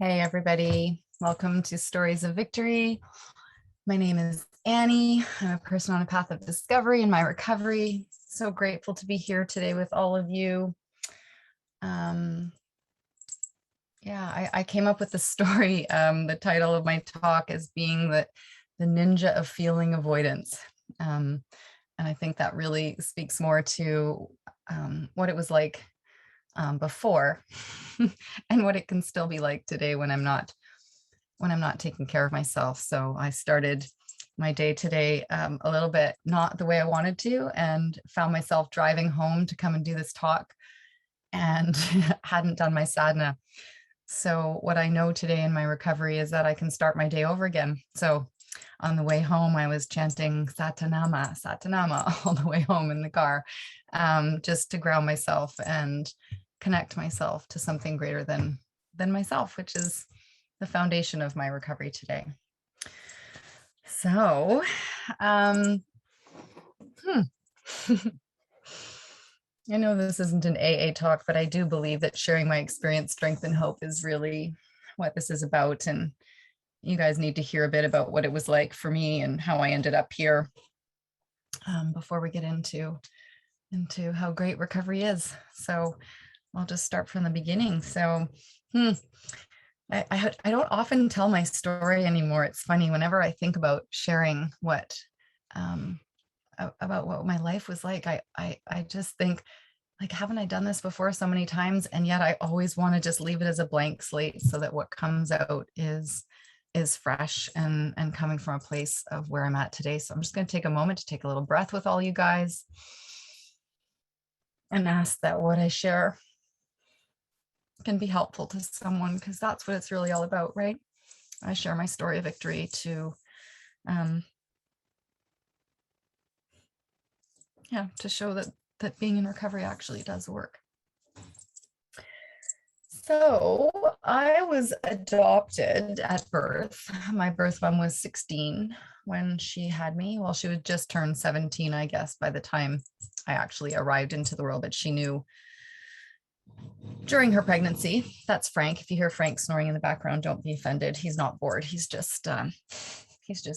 Hey, everybody. Welcome to Stories of Victory. My name is Annie. I'm a person on a path of discovery in my recovery. So grateful to be here today with all of you. I came up with the story. The title of my talk is being the ninja of feeling avoidance. And I think that really speaks more to what it was like before and what it can still be like today when I'm not taking care of myself. So I started my day today a little bit not the way I wanted to, and found myself driving home to come and do this talk and hadn't done my sadhana. So what I know today in my recovery is that I can start my day over again. So on the way home, I was chanting Satanama, Satanama all the way home in the car, just to ground myself and connect myself to something greater than myself, which is the foundation of my recovery today. So, I know this isn't an AA talk, but I do believe that sharing my experience, strength, and hope is really what this is about. And you guys need to hear a bit about what it was like for me and how I ended up here before we get into how great recovery is. So I'll just start from the beginning. So, I don't often tell my story anymore. It's funny, whenever I think about sharing what about what my life was like, I just think, like, haven't I done this before so many times? And yet I always want to just leave it as a blank slate so that what comes out is fresh and coming from a place of where I'm at today. So I'm just going to take a moment to take a little breath with all you guys and ask that what I share can be helpful to someone, because that's what it's really all about, right? I share my story of victory to show that being in recovery actually does work. So I was adopted at birth. My birth mom was 16 when she had me. Well, she would just turn 17, I guess, by the time I actually arrived into the world, but she knew during her pregnancy. That's Frank. If you hear Frank snoring in the background, don't be offended. He's not bored. He's just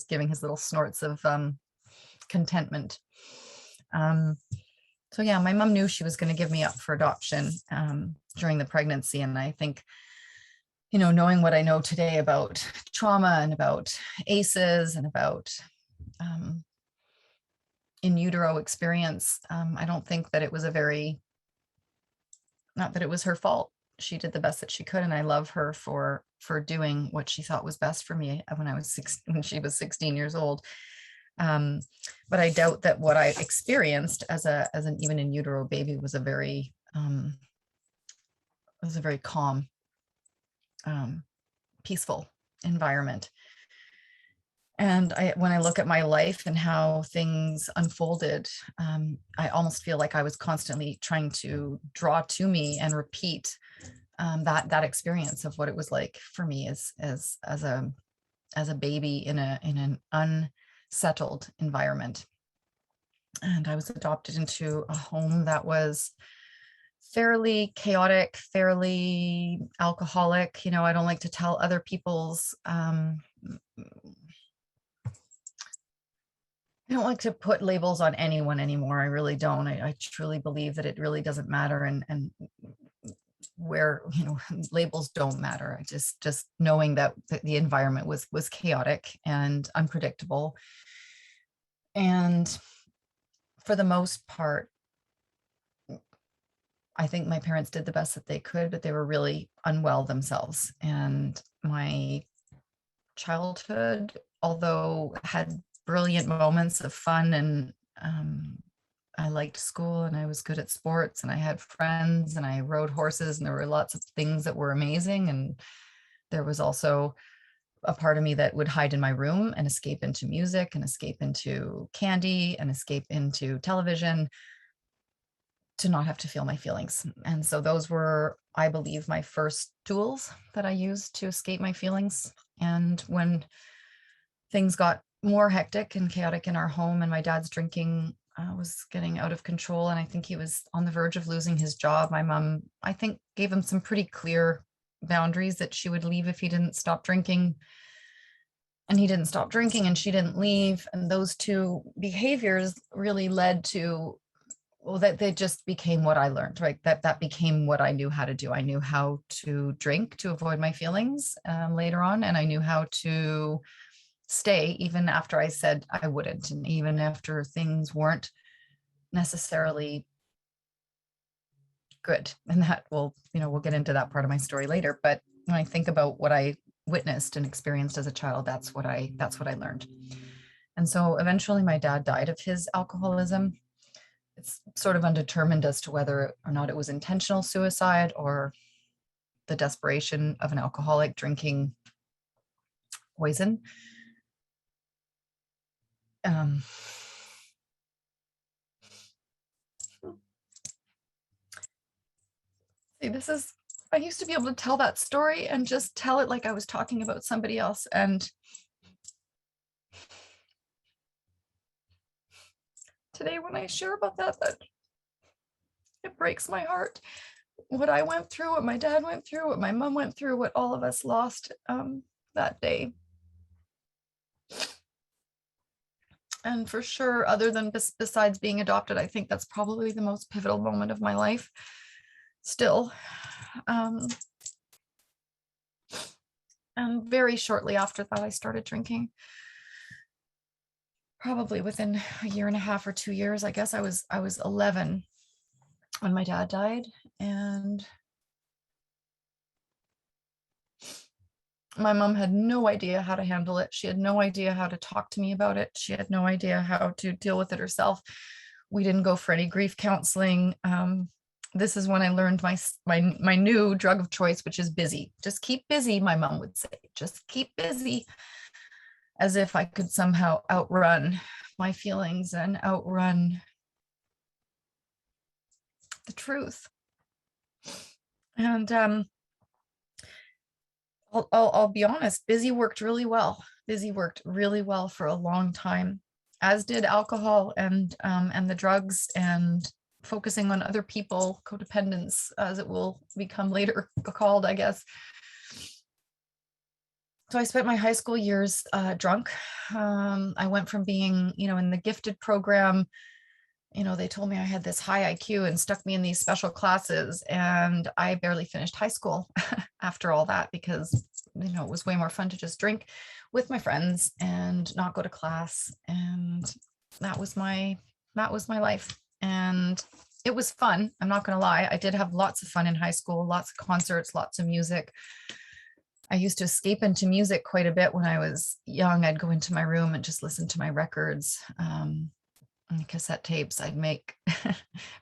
giving his little snorts of contentment. So yeah, my mom knew she was going to give me up for adoption during the pregnancy. And I think, knowing what I know today about trauma and about ACEs and about in utero experience, I don't think that it was not that it was her fault. She did the best that she could, and I love her for doing what she thought was best for me when she was 16 years old. But I doubt that what I experienced as an even in utero baby was a very calm, peaceful environment. And when I look at my life and how things unfolded, I almost feel like I was constantly trying to draw to me and repeat that experience of what it was like for me as a baby in an unsettled environment. And I was adopted into a home that was fairly chaotic, fairly alcoholic. I don't like to tell other people's I don't like to put labels on anyone anymore. I really don't. I truly believe that it really doesn't matter, and where labels don't matter. I just knowing that the environment was chaotic and unpredictable, and for the most part, I think my parents did the best that they could, but they were really unwell themselves. And my childhood, although had brilliant moments of fun, and I liked school, and I was good at sports, and I had friends, and I rode horses, and there were lots of things that were amazing. And there was also a part of me that would hide in my room and escape into music and escape into candy and escape into television to not have to feel my feelings. And so those were, I believe, my first tools that I used to escape my feelings. And when things got more hectic and chaotic in our home, and my dad's drinking was getting out of control, and I think he was on the verge of losing his job, my mom, I think, gave him some pretty clear boundaries that she would leave if he didn't stop drinking. And he didn't stop drinking and she didn't leave. And those two behaviors really led to, well, that they just became what I learned, right? That became what I knew how to do. I knew how to drink to avoid my feelings later on. And I knew how to stay even after I said I wouldn't. And even after things weren't necessarily good. And that will, we'll get into that part of my story later. But when I think about what I witnessed and experienced as a child, that's what I learned. And so eventually my dad died of his alcoholism. It's sort of undetermined as to whether or not it was intentional suicide or the desperation of an alcoholic drinking poison. See, I used to be able to tell that story and just tell it like I was talking about somebody else. And today when I share about that it breaks my heart. What I went through, what my dad went through, what my mom went through, what all of us lost that day. And for sure, other than besides being adopted, I think that's probably the most pivotal moment of my life still. And very shortly after that, I started drinking. Probably within a year and a half or 2 years. I guess I was 11 when my dad died. And my mom had no idea how to handle it. She had no idea how to talk to me about it. She had no idea how to deal with it herself. We didn't go for any grief counseling. This is when I learned my new drug of choice, which is busy. Just keep busy, my mom would say. Just keep busy, as if I could somehow outrun my feelings and outrun the truth. And I'll be honest, busy worked really well. Busy worked really well for a long time, as did alcohol and the drugs and focusing on other people, codependence, as it will become later called, I guess. So I spent my high school years drunk. I went from being, in the gifted program. They told me I had this high IQ and stuck me in these special classes, and I barely finished high school after all that because, it was way more fun to just drink with my friends and not go to class. And that was my life. And it was fun. I'm not going to lie. I did have lots of fun in high school, lots of concerts, lots of music. I used to escape into music quite a bit when I was young. I'd go into my room and just listen to my records. Cassette tapes. I'd make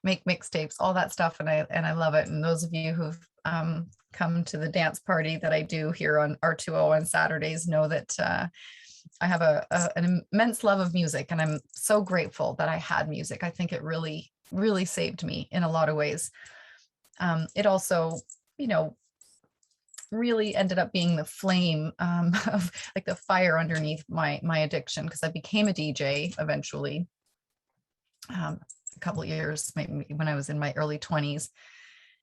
mixtapes, all that stuff, and I love it. And those of you who've come to the dance party that I do here on R2O on Saturdays know that I have an immense love of music, and I'm so grateful that I had music. I think it really, really saved me in a lot of ways. It also, really ended up being the flame of like the fire underneath my addiction, because I became a DJ eventually. A couple of years, maybe when I was in my early 20s.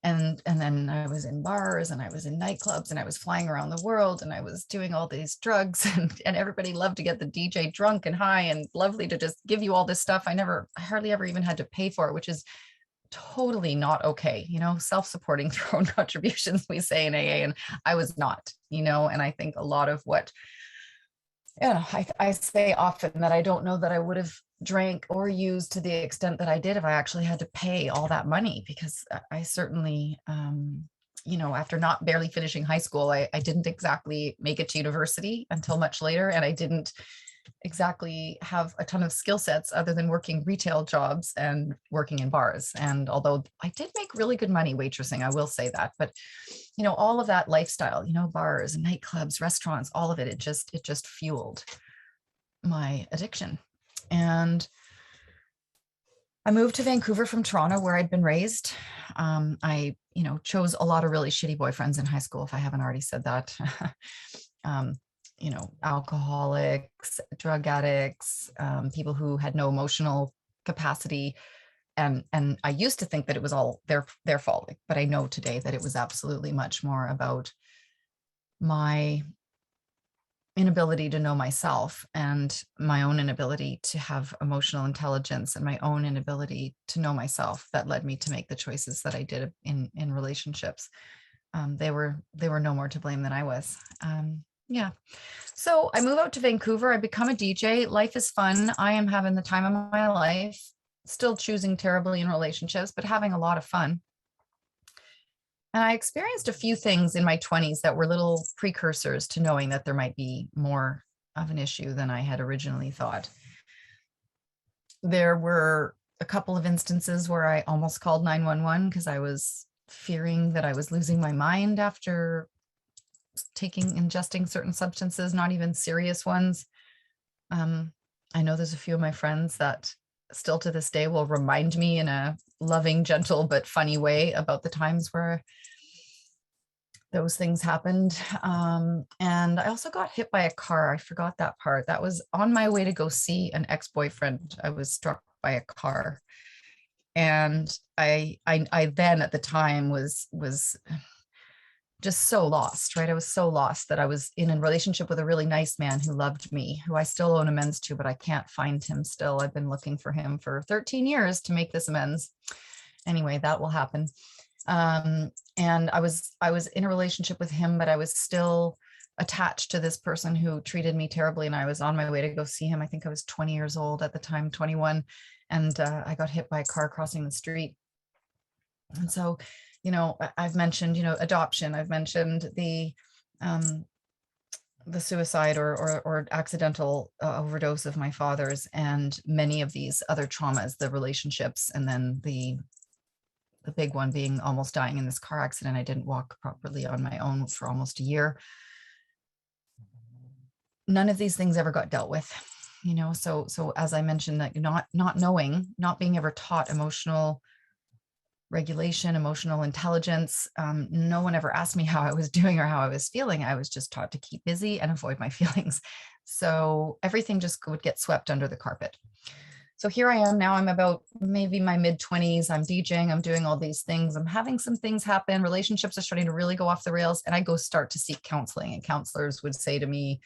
And then I was in bars and I was in nightclubs and I was flying around the world and I was doing all these drugs and everybody loved to get the DJ drunk and high and lovely to just give you all this stuff. I hardly ever even had to pay for it, which is totally not okay. Self-supporting their own contributions, we say in AA, and I was not, and I think a lot of what, I say often that I don't know that I would have drank or used to the extent that I did if I actually had to pay all that money, because I certainly, after not barely finishing high school, I didn't exactly make it to university until much later. And I didn't exactly have a ton of skill sets other than working retail jobs and working in bars. And although I did make really good money waitressing, I will say that, but all of that lifestyle, bars and nightclubs, restaurants, all of it, it just fueled my addiction. And I moved to Vancouver from Toronto, where I'd been raised. I, chose a lot of really shitty boyfriends in high school, if I haven't already said that. Alcoholics, drug addicts, people who had no emotional capacity And I used to think that it was all their fault, but I know today that it was absolutely much more about my inability to know myself and my own inability to have emotional intelligence and my own inability to know myself that led me to make the choices that I did in relationships. They were no more to blame than I was. Yeah. So I move out to Vancouver. I become a DJ. Life is fun. I am having the time of my life, still choosing terribly in relationships, but having a lot of fun. And I experienced a few things in my 20s that were little precursors to knowing that there might be more of an issue than I had originally thought. There were a couple of instances where I almost called 911 because I was fearing that I was losing my mind after ingesting certain substances, not even serious ones. I know there's a few of my friends that still to this day will remind me in a loving, gentle, but funny way about the times where those things happened. And I also got hit by a car. I forgot that part. That was on my way to go see an ex-boyfriend. I was struck by a car. And I then at the time was just so lost, right? I was so lost that I was in a relationship with a really nice man who loved me, who I still owe an amends to, but I can't find him still. I've been looking for him for 13 years to make this amends. Anyway, that will happen. And I was in a relationship with him, but I was still attached to this person who treated me terribly. And I was on my way to go see him. I think I was 20 years old at the time, 21. And I got hit by a car crossing the street. And so, I've mentioned, adoption. I've mentioned the suicide or accidental overdose of my father's, and many of these other traumas, the relationships, and then the big one being almost dying in this car accident. I didn't walk properly on my own for almost a year. None of these things ever got dealt with, so as I mentioned, that not knowing, not being ever taught emotional regulation, emotional intelligence. No one ever asked me how I was doing or how I was feeling. I was just taught to keep busy and avoid my feelings. So everything just would get swept under the carpet. So here I am now. I'm about maybe my mid-20s. I'm DJing. I'm doing all these things. I'm having some things happen. Relationships are starting to really go off the rails. And I start to seek counseling. And counselors would say to me,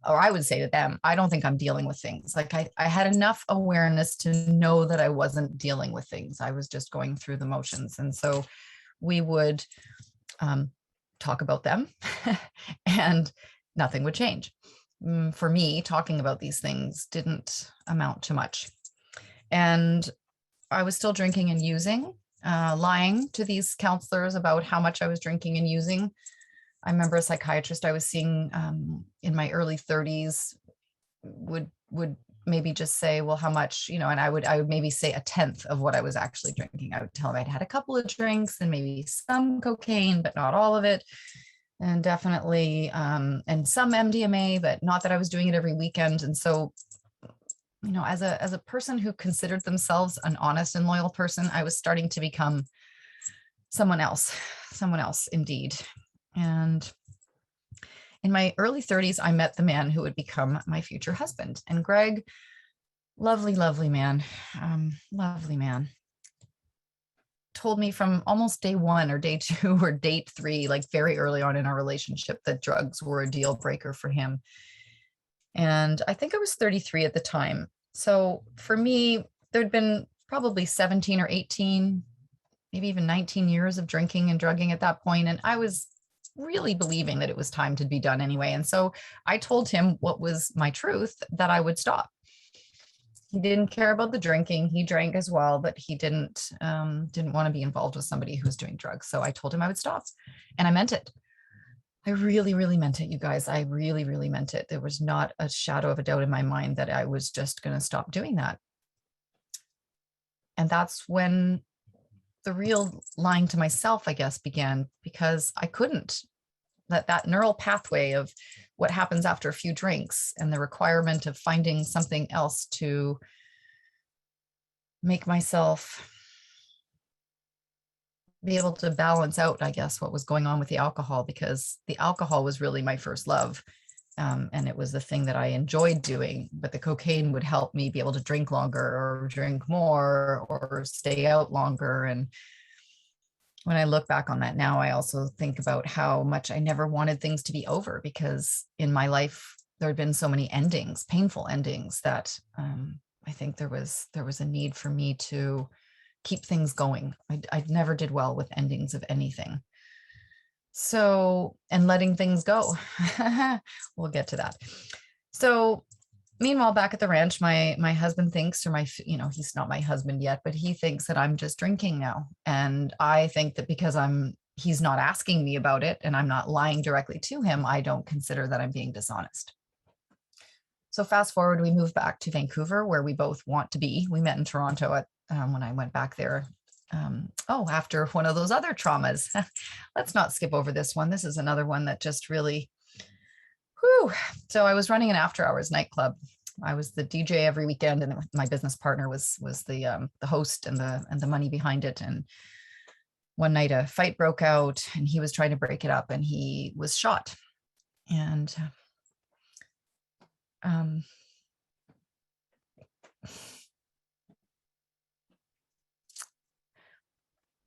or I would say to them, I don't think I'm dealing with things. Like I had enough awareness to know that I wasn't dealing with things. I was just going through the motions. And so we would talk about them and nothing would change. For me, talking about these things didn't amount to much. And I was still drinking and using, lying to these counselors about how much I was drinking and using. I remember a psychiatrist I was seeing in my early 30s would maybe just say, well, how much, and I would maybe say a tenth of what I was actually drinking. I would tell him I'd had a couple of drinks and maybe some cocaine, but not all of it. And definitely, and some MDMA, but not that I was doing it every weekend. And so, as a person who considered themselves an honest and loyal person, I was starting to become someone else indeed. And in my early 30s, I met the man who would become my future husband. And Greg, lovely, lovely man, told me from almost day one or day two or date three, like very early on in our relationship, that drugs were a deal breaker for him. And I think I was 33 at the time. So for me, there'd been probably 17 or 18, maybe even 19 years of drinking and drugging at that point. And I was really believing that it was time to be done anyway. And so I told him what was my truth, that I would stop. He didn't care about the drinking. He drank as well, but he didn't want to be involved with somebody who was doing drugs. So I told him I would stop, and I meant it. I really, really meant it, you guys. I really, really meant it. There was not a shadow of a doubt in my mind that I was just going to stop doing that. And that's when the real lying to myself, I guess, began, because I couldn't. That neural pathway of what happens after a few drinks and the requirement of finding something else to make myself be able to balance out, I guess, what was going on with the alcohol, because the alcohol was really my first love. And it was the thing that I enjoyed doing, but the cocaine would help me be able to drink longer or drink more or stay out longer. And when I look back on that now, I also think about how much I never wanted things to be over, because in my life, there had been so many endings, painful endings, that I think there was a need for me to keep things going. I never did well with endings of anything. So, and letting things go. We'll get to that. So meanwhile, back at the ranch, my husband thinks, or he's not my husband yet, but he thinks that I'm just drinking now. And I think that because he's not asking me about it and I'm not lying directly to him, I don't consider that I'm being dishonest. So fast forward, we moved back to Vancouver, where we both want to be. We met in Toronto when I went back there. After one of those other traumas. Let's not skip over this one. This is another one that just really, whew. So I was running an after hours nightclub. I was the DJ every weekend, and my business partner was the host and the money behind it. And one night a fight broke out, and he was trying to break it up, and he was shot. And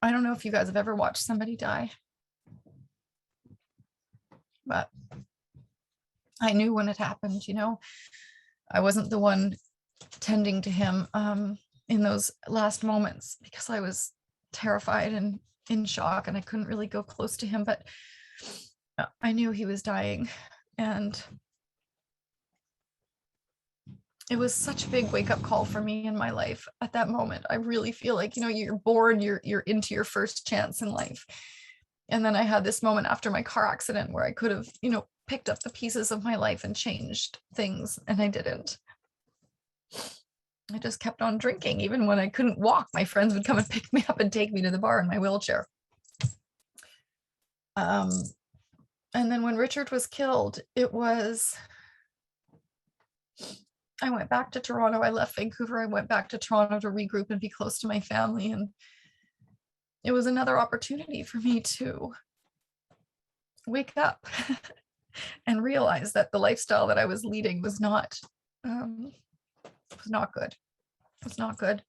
I don't know if you guys have ever watched somebody die, but I knew when it happened. I wasn't the one tending to him in those last moments, because I was terrified and in shock, and I couldn't really go close to him, but I knew he was dying. And it was such a big wake-up call for me in my life at that moment. I really feel like, you're born, you're into your first chance in life. And then I had this moment after my car accident where I could have, picked up the pieces of my life and changed things, and I didn't. I just kept on drinking. Even when I couldn't walk, my friends would come and pick me up and take me to the bar in my wheelchair. And then when Richard was killed, I went back to Toronto. I left Vancouver. I went back to Toronto to regroup and be close to my family. And it was another opportunity for me to wake up and realize that the lifestyle that I was leading was not good. It was not good.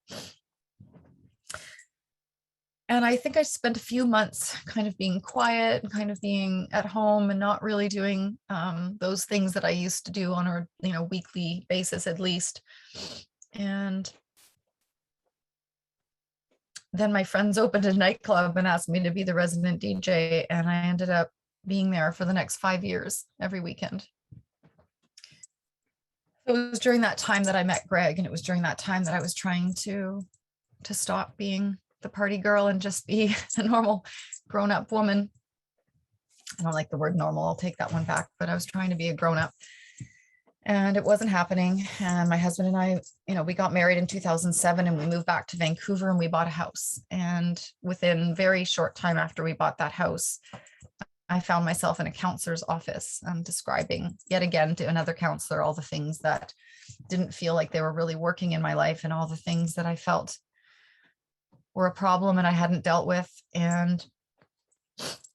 And I think I spent a few months kind of being quiet and kind of being at home and not really doing those things that I used to do on a weekly basis at least. And then my friends opened a nightclub and asked me to be the resident DJ, and I ended up being there for the next 5 years every weekend. It was during that time that I met Greg, and it was during that time that I was trying to stop being the party girl and just be a normal grown-up woman. I don't like the word normal. I'll take that one back, but I was trying to be a grown-up, and it wasn't happening. And my husband and I, we got married in 2007, and we moved back to Vancouver, and we bought a house. And within very short time after we bought that house, I found myself in a counselor's office, describing yet again to another counselor all the things that didn't feel like they were really working in my life, and all the things that I felt were a problem and I hadn't dealt with. And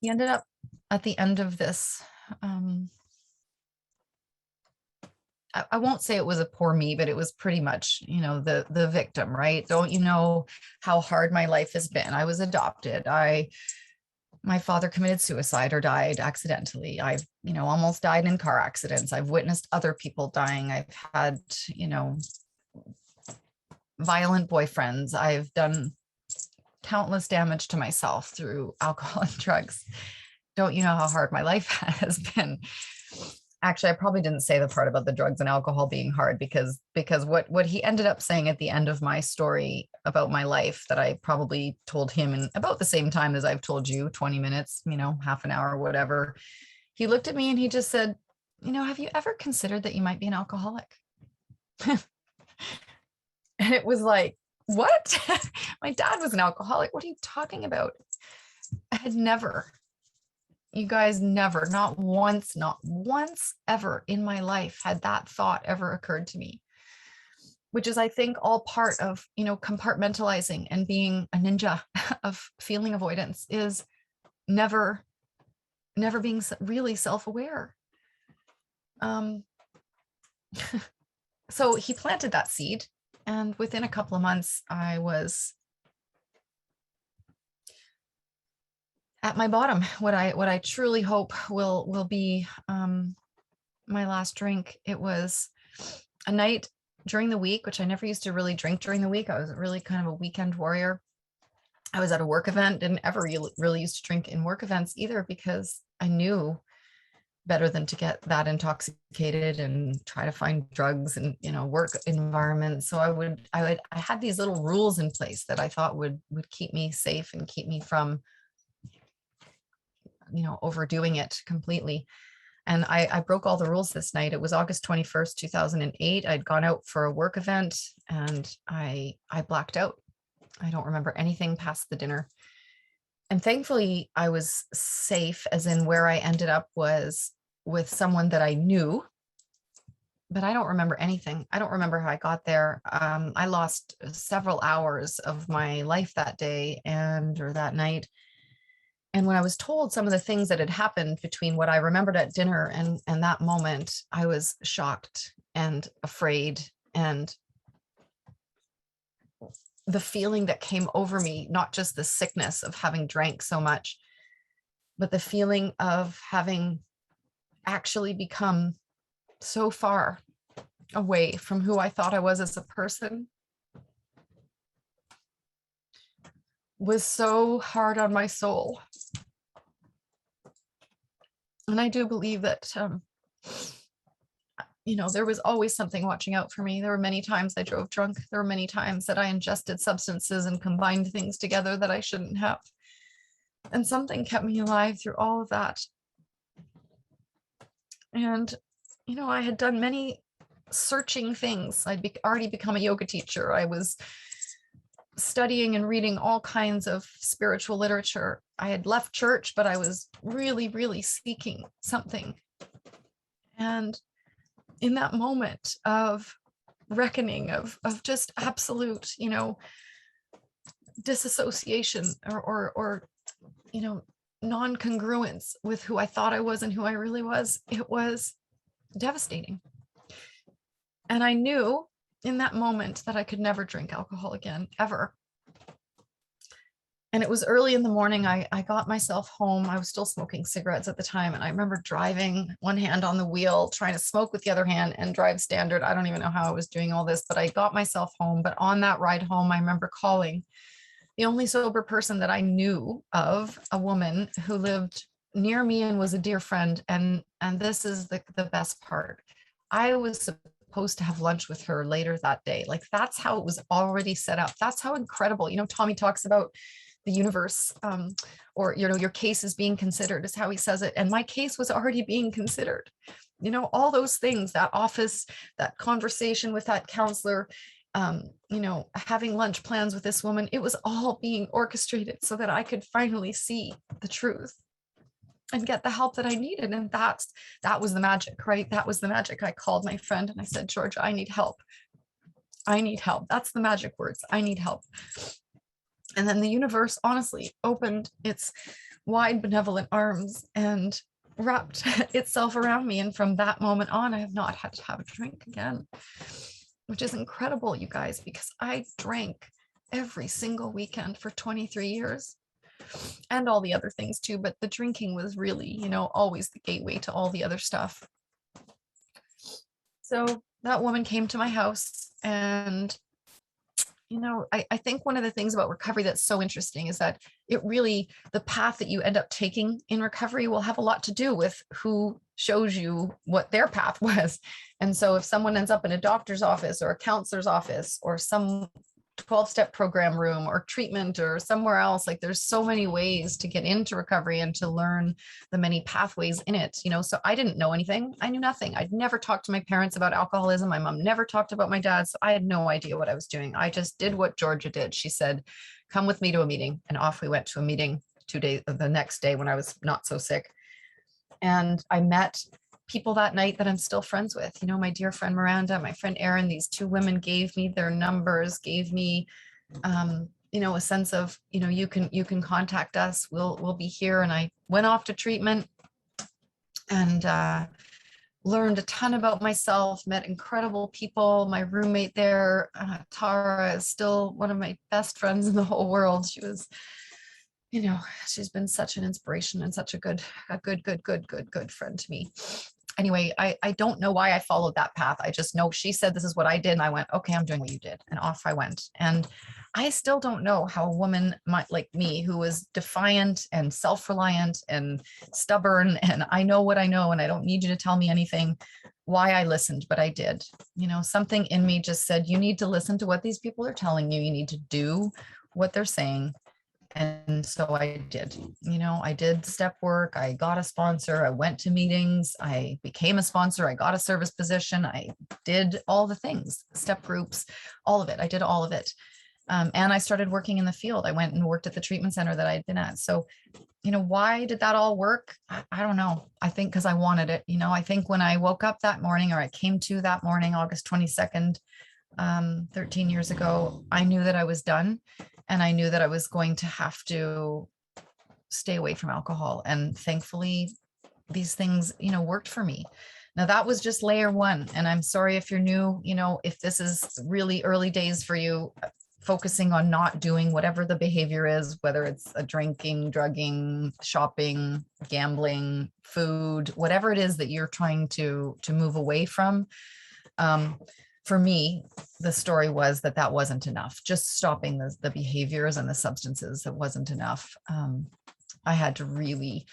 he ended up at the end of this, I won't say it was a poor me, but it was pretty much, the victim, right? Don't you know how hard my life has been? I was adopted. My father committed suicide or died accidentally. I've, almost died in car accidents. I've witnessed other people dying. I've had, violent boyfriends. I've done countless damage to myself through alcohol and drugs. Don't you know how hard my life has been? Actually, I probably didn't say the part about the drugs and alcohol being hard, because what he ended up saying at the end of my story about my life, that I probably told him in about the same time as I've told you, 20 minutes, half an hour, whatever. He looked at me and he just said, have you ever considered that you might be an alcoholic? And it was like, what? My dad was an alcoholic. What are you talking about? I had never. You guys, never, not once ever in my life had that thought ever occurred to me, which is, I think, all part of, compartmentalizing and being a ninja of feeling avoidance, is never being really self-aware. um, so he planted that seed, and within a couple of months, I was at my bottom. What I truly hope will be my last drink. It was a night during the week, which I never used to really drink during the week. I was really kind of a weekend warrior. I was at a work event, didn't ever really used to drink in work events either, because I knew better than to get that intoxicated and try to find drugs and, work environments. So I had these little rules in place that I thought would keep me safe and keep me from, overdoing it completely. And I broke all the rules this night. It was August 21st, 2008. I'd gone out for a work event and I blacked out. I don't remember anything past the dinner. And thankfully I was safe, as in where I ended up was with someone that I knew, but I don't remember anything. I don't remember how I got there. I lost several hours of my life that day or that night. And when I was told some of the things that had happened between what I remembered at dinner and that moment, I was shocked and afraid. And the feeling that came over me, not just the sickness of having drank so much, but the feeling of having actually become so far away from who I thought I was as a person, was so hard on my soul. And I do believe that, there was always something watching out for me. There were many times I drove drunk. There were many times that I ingested substances and combined things together that I shouldn't have. And something kept me alive through all of that. And, I had done many searching things. I'd already become a yoga teacher. I was studying and reading all kinds of spiritual literature. I had left church, but I was really, really seeking something. And in that moment of reckoning, of just absolute, disassociation or non-congruence with who I thought I was and who I really was, it was devastating. And I knew in that moment that I could never drink alcohol again, ever. And it was early in the morning. I got myself home. I was still smoking cigarettes at the time. And I remember driving, one hand on the wheel, trying to smoke with the other hand and drive standard. I don't even know how I was doing all this, but I got myself home. But on that ride home, I remember calling the only sober person that I knew of, a woman who lived near me and was a dear friend. And this is the best part. I was supposed to have lunch with her later that day. Like, that's how it was already set up. That's how incredible, Tommy talks about the universe, or, your case is being considered, is how he says it. And my case was already being considered, all those things, that office, that conversation with that counselor, having lunch plans with this woman, it was all being orchestrated so that I could finally see the truth and get the help that I needed. And that was the magic, right? That was the magic. I called my friend and I said, Georgia, I need help. I need help. That's the magic words. I need help. And then the universe honestly opened its wide, benevolent arms and wrapped itself around me. And from that moment on, I have not had to have a drink again, which is incredible, you guys, because I drank every single weekend for 23 years and all the other things too. But the drinking was really, always the gateway to all the other stuff. So that woman came to my house, and I think one of the things about recovery that's so interesting is that the path that you end up taking in recovery will have a lot to do with who shows you what their path was. And so if someone ends up in a doctor's office or a counselor's office or some 12-step program room or treatment or somewhere else, like, there's so many ways to get into recovery and to learn the many pathways in it, so I didn't know anything. I knew nothing. I'd never talked to my parents about alcoholism. My mom never talked about my dad. So I had no idea what I was doing. I just did what Georgia did. She said, come with me to a meeting. And off we went to a meeting the next day when I was not so sick. And I met people that night that I'm still friends with, my dear friend Miranda, my friend Erin. These two women gave me their numbers, gave me, a sense of, you can contact us. We'll be here. And I went off to treatment, and learned a ton about myself, met incredible people. My roommate there, Tara, is still one of my best friends in the whole world. She was, she's been such an inspiration and such a good friend to me. Anyway, I don't know why I followed that path. I just know she said this is what I did, and I went, okay, I'm doing what you did, and off I went. And I still don't know how a woman like me, who was defiant and self-reliant and stubborn, and I know what I know, and I don't need you to tell me anything, why I listened, but I did. Something in me just said, you need to listen to what these people are telling you. You need to do what they're saying. And so I did, I did step work. I got a sponsor. I went to meetings. I became a sponsor. I got a service position. I did all the things, step groups, all of it. I did all of it. And I started working in the field. I went and worked at the treatment center that I'd been at. So, why did that all work? I don't know. I think because I wanted it. I think when I woke up that morning, or I came to that morning, August 22nd, 13 years ago, I knew that I was done. And I knew that I was going to have to stay away from alcohol. And thankfully, these things, worked for me. Now, that was just layer one. And I'm sorry if you're new, if this is really early days for you, focusing on not doing whatever the behavior is, whether it's a drinking, drugging, shopping, gambling, food, whatever it is that you're trying to move away from. For me, the story was that wasn't enough. Just stopping the behaviors and the substances, that wasn't enough. I had to really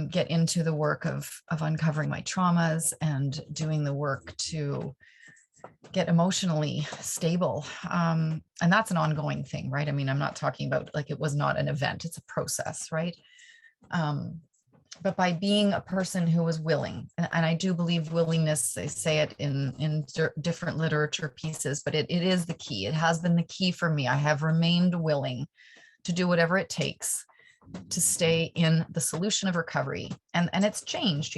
get into the work of uncovering my traumas and doing the work to get emotionally stable. And that's an ongoing thing, right? I mean, I'm not talking about like it was not an event, it's a process, right? But by being a person who was willing, and I do believe willingness, they say it in different literature pieces, but it is the key. It has been the key for me. I have remained willing to do whatever it takes to stay in the solution of recovery. And it's changed.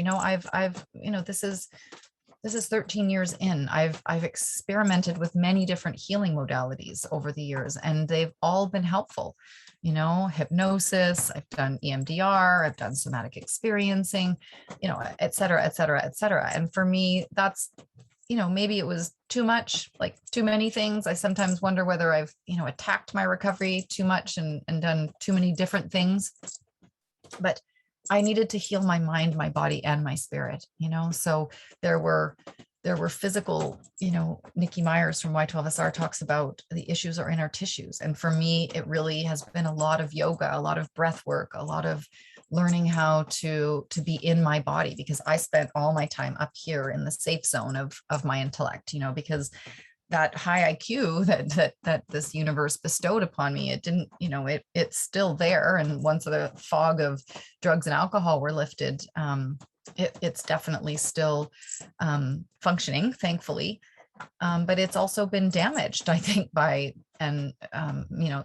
This is 13 years in. I've experimented with many different healing modalities over the years, and they've all been helpful. Hypnosis, I've done EMDR, I've done somatic experiencing, et cetera, et cetera, et cetera. And for me, that's, maybe it was too much, like too many things. I sometimes wonder whether I've, attacked my recovery too much and done too many different things. But I needed to heal my mind, my body, and my spirit, so there were physical, Nikki Myers from Y12SR talks about the issues are in our tissues. And for me, it really has been a lot of yoga, a lot of breath work, a lot of learning how to be in my body, because I spent all my time up here in the safe zone of my intellect, because that high IQ that this universe bestowed upon me, it didn't, it's still there. And once the fog of drugs and alcohol were lifted, it's definitely still functioning, thankfully. But it's also been damaged, I think,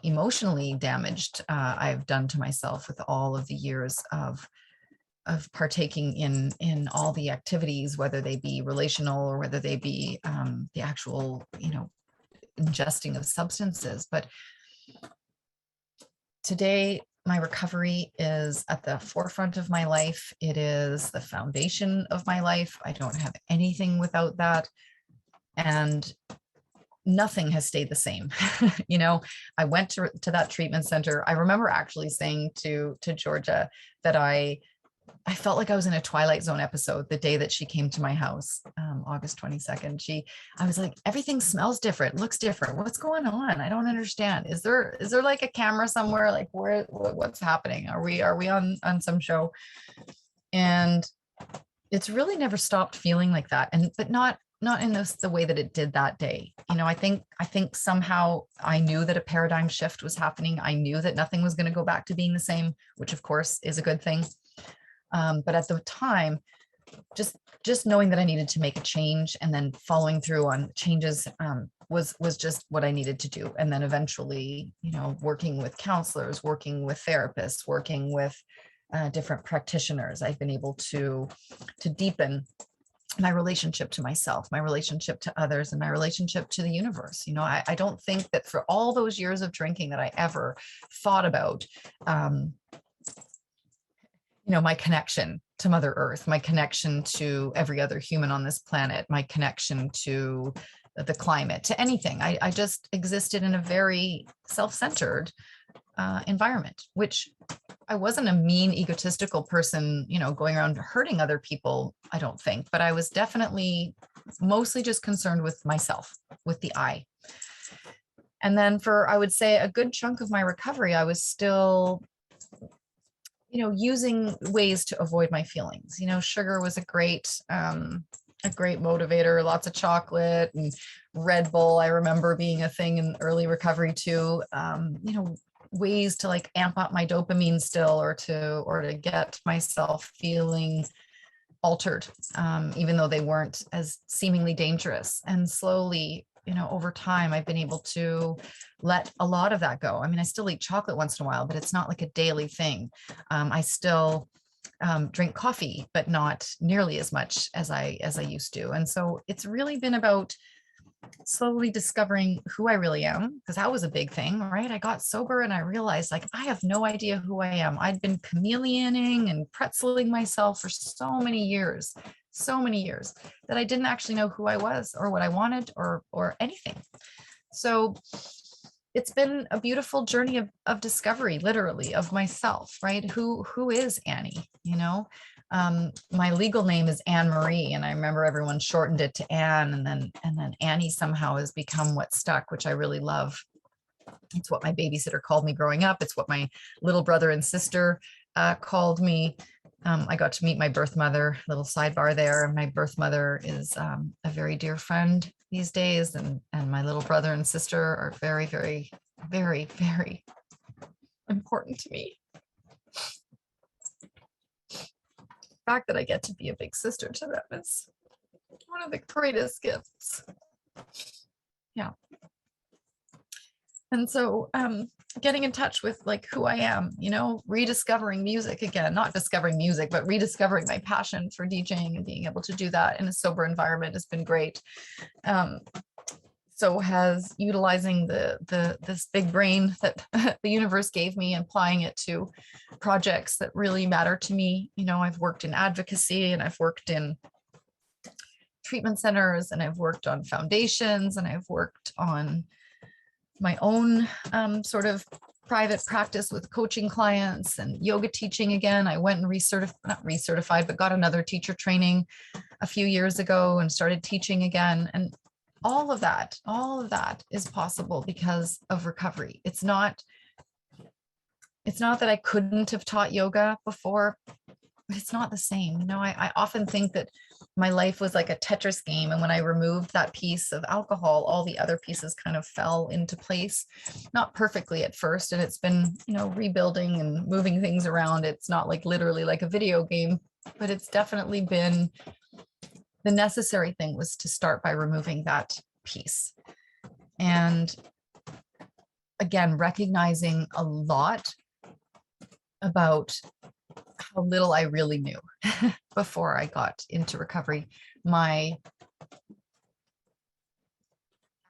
emotionally damaged. I've done to myself with all of the years of partaking in all the activities, whether they be relational or whether they be the actual, ingesting of substances. But today, my recovery is at the forefront of my life. It is the foundation of my life. I don't have anything without that. And nothing has stayed the same. I went to that treatment center. I remember actually saying to Georgia that I felt like I was in a Twilight Zone episode the day that she came to my house, August 22nd. I was like, everything smells different, looks different. What's going on? I don't understand. Is there like a camera somewhere? Like what's happening? Are we on some show? And it's really never stopped feeling like that. But not in the way that it did that day. I think somehow I knew that a paradigm shift was happening. I knew that nothing was going to go back to being the same, which of course is a good thing. But at the time, just knowing that I needed to make a change and then following through on changes was just what I needed to do. And then eventually, working with counselors, working with therapists, working with different practitioners, I've been able to deepen my relationship to myself, my relationship to others, and my relationship to the universe. I don't think that for all those years of drinking that I ever thought about, my connection to Mother Earth, my connection to every other human on this planet, my connection to the climate, to anything. I just existed in a very self-centered environment, which I wasn't a mean, egotistical person, you know, going around hurting other people, I don't think, but I was definitely mostly just concerned with myself, with the I. And then for, I would say, a good chunk of my recovery, I was still, you know, using ways to avoid my feelings. You know, sugar was a great motivator, lots of chocolate and Red Bull. I remember being a thing in early recovery too. You know, ways to like amp up my dopamine still, or to get myself feeling altered, even though they weren't as seemingly dangerous. And slowly, you know, over time, I've been able to let a lot of that go. I mean, I still eat chocolate once in a while, but it's not like a daily thing. I still drink coffee, but not nearly as much as I used to. And so it's really been about slowly discovering who I really am, because that was a big thing, right? I got sober and I realized, like, I have no idea who I am. I'd been chameleoning and pretzeling myself for so many years that I didn't actually know who I was or what I wanted or anything. So it's been a beautiful journey of discovery, literally, of myself, right? Who is Annie? You know, my legal name is Anne Marie, and I remember everyone shortened it to Anne, and then Annie somehow has become what stuck, which I really love. It's what my babysitter called me growing up. It's what my little brother and sister called me. I got to meet my birth mother, little sidebar there. My birth mother is a very dear friend these days. And my little brother and sister are very, very, very, very important to me. The fact that I get to be a big sister to them is one of the greatest gifts. Yeah. And so getting in touch with like who I am, you know, rediscovering music again, not discovering music, but rediscovering my passion for DJing and being able to do that in a sober environment has been great. So has utilizing this big brain that the universe gave me and applying it to projects that really matter to me. You know, I've worked in advocacy, and I've worked in treatment centers, and I've worked on foundations, and I've worked on my own sort of private practice with coaching clients and yoga teaching again. I went and not recertified, but got another teacher training a few years ago and started teaching again. And all of that is possible because of recovery. It's not that I couldn't have taught yoga before, but it's not the same. You know, I often think that my life was like a Tetris game. And when I removed that piece of alcohol, all the other pieces kind of fell into place, not perfectly at first. And it's been, you know, rebuilding and moving things around. It's not like literally like a video game, but it's definitely been the necessary thing was to start by removing that piece. And again, recognizing a lot about how little I really knew before I got into recovery. My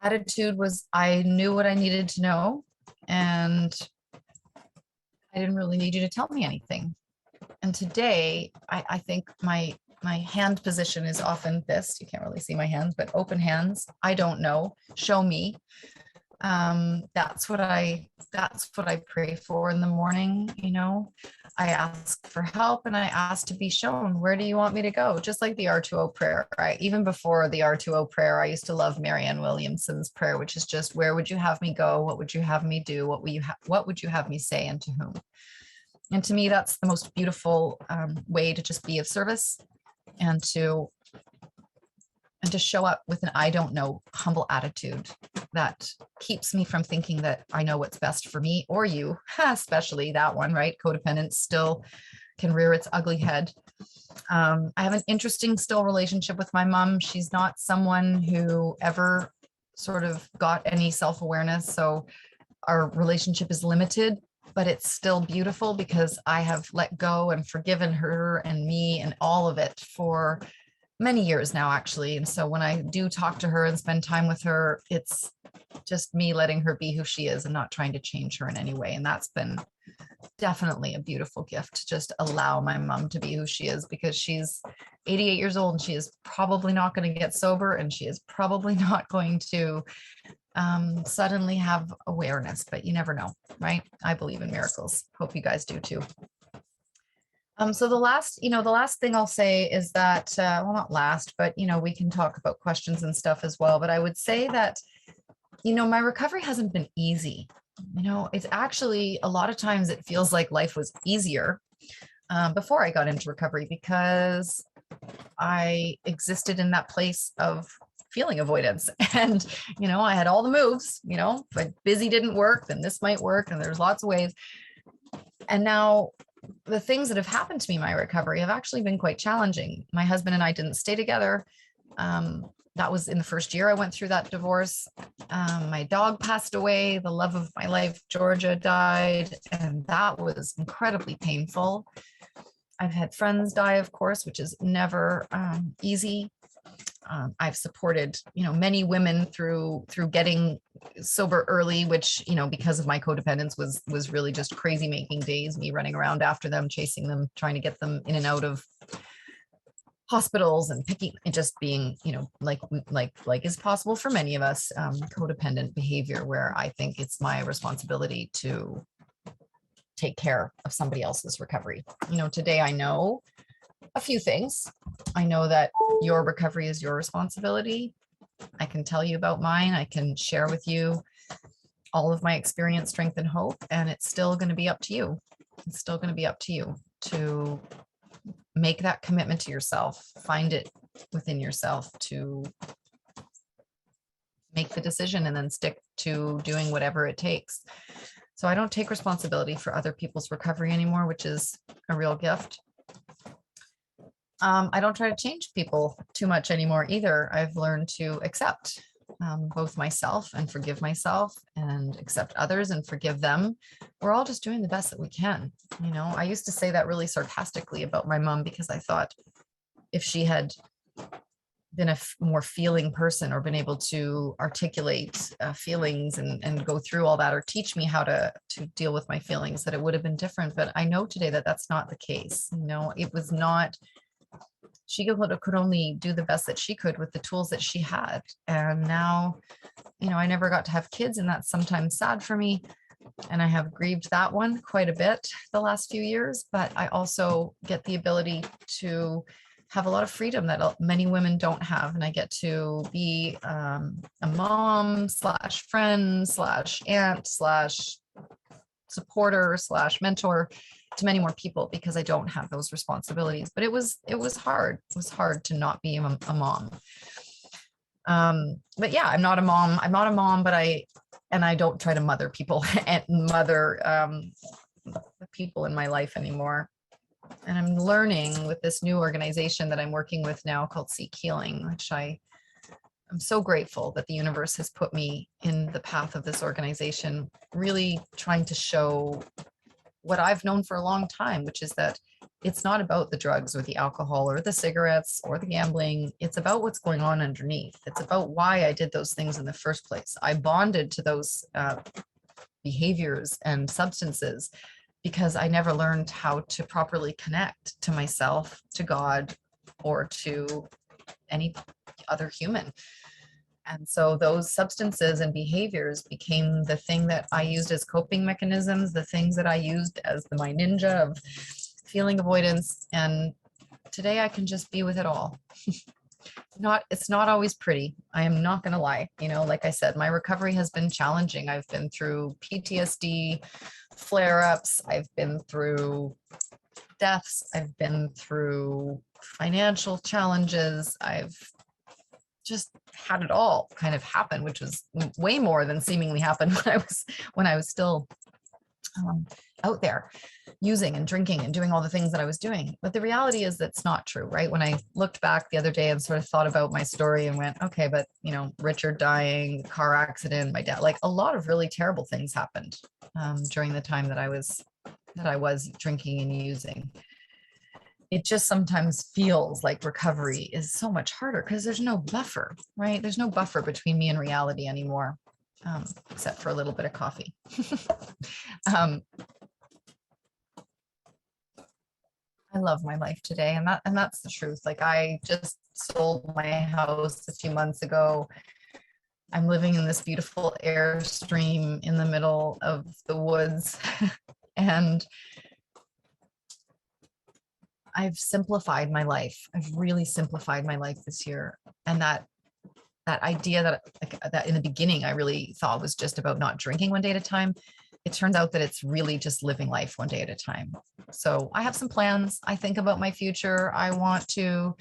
attitude was I knew what I needed to know, and I didn't really need you to tell me anything. And today, I think my hand position is often this. You can't really see my hands, but open hands. I don't know. Show me. That's what I pray for in the morning. You know, I ask for help and I ask to be shown, where do you want me to go? Just like the R2O prayer, right? Even before the R2O prayer, I used to love Marianne Williamson's prayer, which is just, where would you have me go? What would you have me do? What would you have me say, and to whom? And to me, that's the most beautiful way to just be of service and to show up with an I don't know humble attitude that keeps me from thinking that I know what's best for me or you, especially that one, right? Codependence still can rear its ugly head. I have an interesting still relationship with my mom. She's not someone who ever sort of got any self-awareness. So our relationship is limited, but it's still beautiful because I have let go and forgiven her and me and all of it for many years now, actually. And so when I do talk to her and spend time with her, it's just me letting her be who she is and not trying to change her in any way. And that's been definitely a beautiful gift to just allow my mom to be who she is, because she's 88 years old and she is probably not going to get sober, and she is probably not going to suddenly have awareness, but you never know, right? I believe in miracles. Hope you guys do too. So the last thing I'll say is that, well, not last, but, we can talk about questions and stuff as well. But I would say that, my recovery hasn't been easy. It's actually, a lot of times it feels like life was easier before I got into recovery, because I existed in that place of feeling avoidance. And, I had all the moves, but busy didn't work, then this might work. And there's lots of ways. And now the things that have happened to me in my recovery have actually been quite challenging. My husband and I didn't stay together. That was in the first year I went through that divorce. My dog passed away. The love of my life, Georgia, died. And that was incredibly painful. I've had friends die, of course, which is never easy. I've supported, many women through getting sober early, which, because of my codependence was really just crazy making days, me running around after them, chasing them, trying to get them in and out of hospitals and picking and just being, like is possible for many of us, codependent behavior, where I think it's my responsibility to take care of somebody else's recovery. Today I know a few things. I know that your recovery is your responsibility. I can tell you about mine. I can share with you all of my experience, strength, and hope. And it's still going to be up to you. It's still going to be up to you to make that commitment to yourself, find it within yourself to make the decision and then stick to doing whatever it takes. So I don't take responsibility for other people's recovery anymore, which is a real gift. I don't try to change people too much anymore either. I've learned to accept both myself and forgive myself, and accept others and forgive them. We're all just doing the best that we can. I used to say that really sarcastically about my mom, because I thought if she had been a more feeling person, or been able to articulate feelings and go through all that, or teach me how to deal with my feelings, that it would have been different. But I know today that that's not the case. It was not. She could only do the best that she could with the tools that she had. And now, I never got to have kids, and that's sometimes sad for me. And I have grieved that one quite a bit the last few years, but I also get the ability to have a lot of freedom that many women don't have. And I get to be a mom / friend / aunt / supporter / mentor to many more people, because I don't have those responsibilities. But it was hard. It was hard to not be a mom. But yeah, I'm not a mom, but I don't try to mother people and mother the people in my life anymore. And I'm learning with this new organization that I'm working with now called Seek Healing, which I'm so grateful that the universe has put me in the path of this organization, really trying to show what I've known for a long time, which is that it's not about the drugs or the alcohol or the cigarettes or the gambling. It's about what's going on underneath. It's about why I did those things in the first place. I bonded to those behaviors and substances because I never learned how to properly connect to myself, to God, or to any other human. And so those substances and behaviors became the thing that I used as coping mechanisms, the things that I used as my ninja of feeling avoidance. And today I can just be with it all. It's not always pretty. I am not going to lie. Like I said, my recovery has been challenging. I've been through PTSD, flare-ups. I've been through deaths. I've been through financial challenges. I've just had it all kind of happen, which was way more than seemingly happened when I was still out there using and drinking and doing all the things that I was doing. But the reality is that's not true, right? When I looked back the other day and sort of thought about my story and went, okay, but Richard dying, car accident, my dad, like a lot of really terrible things happened during the time that I was drinking and using. It just sometimes feels like recovery is so much harder because there's no buffer, right? There's no buffer between me and reality anymore, except for a little bit of coffee. I love my life today, and that's the truth. Like, I just sold my house a few months ago. I'm living in this beautiful airstream in the middle of the woods. And I've simplified my life. I've really simplified my life this year. And that idea that, like, that in the beginning I really thought was just about not drinking one day at a time, it turns out that it's really just living life one day at a time. So I have some plans. I think about my future. I want to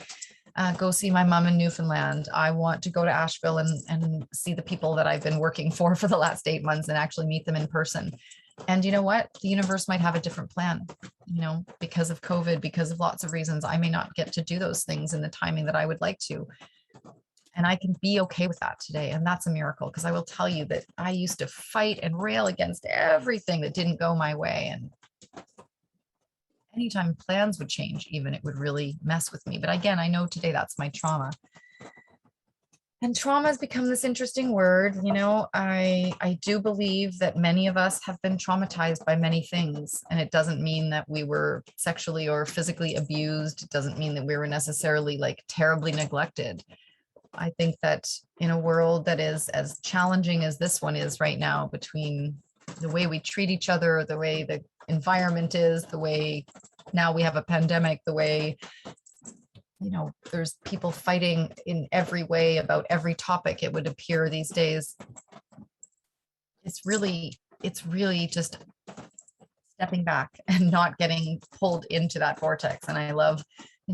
go see my mom in Newfoundland. I want to go to Asheville and see the people that I've been working for the last 8 months and actually meet them in person. And you know what? The universe might have a different plan, because of COVID, because of lots of reasons. I may not get to do those things in the timing that I would like to. And I can be okay with that today. And that's a miracle, because I will tell you that I used to fight and rail against everything that didn't go my way. And anytime plans would change, even, it would really mess with me. But again, I know today that's my trauma. And trauma has become this interesting word. I do believe that many of us have been traumatized by many things. And it doesn't mean that we were sexually or physically abused. It doesn't mean that we were necessarily like terribly neglected. I think that in a world that is as challenging as this one is right now, between the way we treat each other, the way the environment is, the way now we have a pandemic, the way, there's people fighting in every way about every topic, it would appear these days. It's really just stepping back and not getting pulled into that vortex. And I love,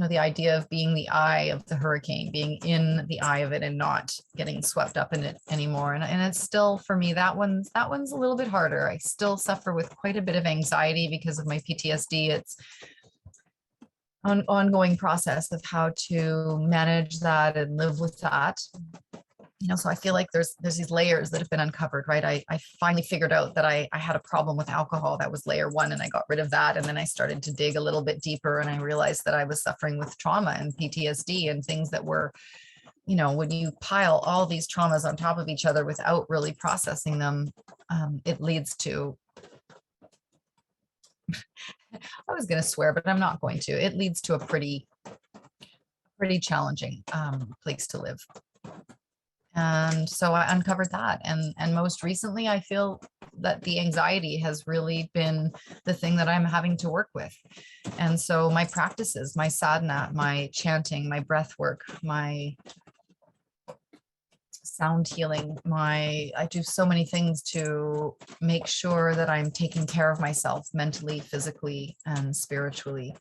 the idea of being the eye of the hurricane, being in the eye of it and not getting swept up in it anymore. And it's still, for me, that one's a little bit harder. I still suffer with quite a bit of anxiety because of my PTSD. It's an ongoing process of how to manage that and live with that. So I feel like there's these layers that have been uncovered, right? I finally figured out that I had a problem with alcohol. That was layer one, and I got rid of that. And then I started to dig a little bit deeper, and I realized that I was suffering with trauma and PTSD and things that were, when you pile all these traumas on top of each other without really processing them, it leads to, I was going to swear, but I'm not going to. It leads to a pretty challenging place to live. And so I uncovered that. And most recently, I feel that the anxiety has really been the thing that I'm having to work with. And so my practices, my sadhana, my chanting, my breath work, my sound healing, I do so many things to make sure that I'm taking care of myself mentally, physically, and spiritually.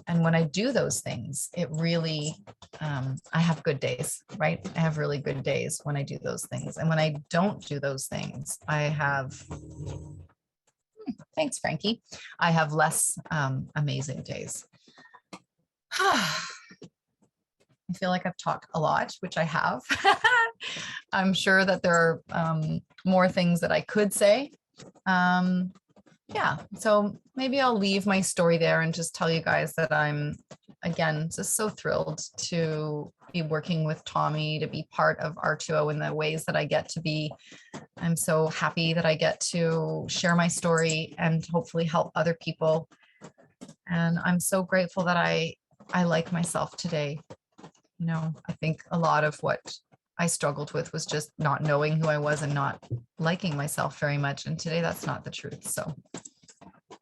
And when I do those things, it really, I have good days, right? I have really good days when I do those things. And when I don't do those things, I have, thanks, Frankie, I have less amazing days. I feel like I've talked a lot, which I have. I'm sure that there are more things that I could say. Yeah, so maybe I'll leave my story there and just tell you guys that I'm, again, just so thrilled to be working with Tommy, to be part of R2O in the ways that I get to be. I'm so happy that I get to share my story and hopefully help other people. And I'm so grateful that I like myself today. I think a lot of what I struggled with was just not knowing who I was and not liking myself very much. And today that's not the truth. So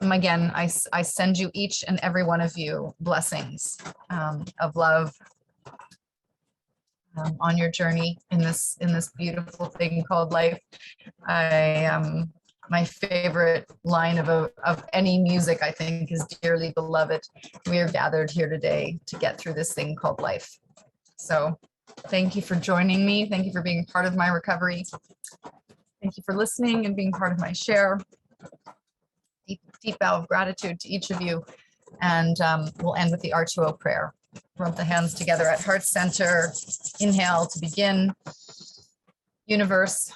again, I send you, each and every one of you, blessings of love on your journey in this beautiful thing called life. My favorite line of any music, I think, is "Dearly beloved, we are gathered here today to get through this thing called life." So thank you for joining me. Thank you for being part of my recovery. Thank you for listening and being part of my share. Deep bow of gratitude to each of you. And we'll end with the R2O prayer. Rub the hands together at heart center. Inhale to begin. Universe,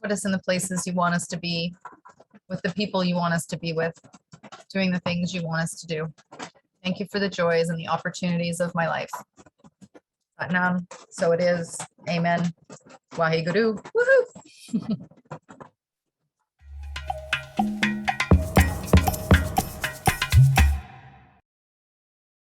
put us in the places you want us to be, with the people you want us to be with, doing the things you want us to do. Thank you for the joys and the opportunities of my life. Satnam, so it is. Amen. Waheguru. Woohoo!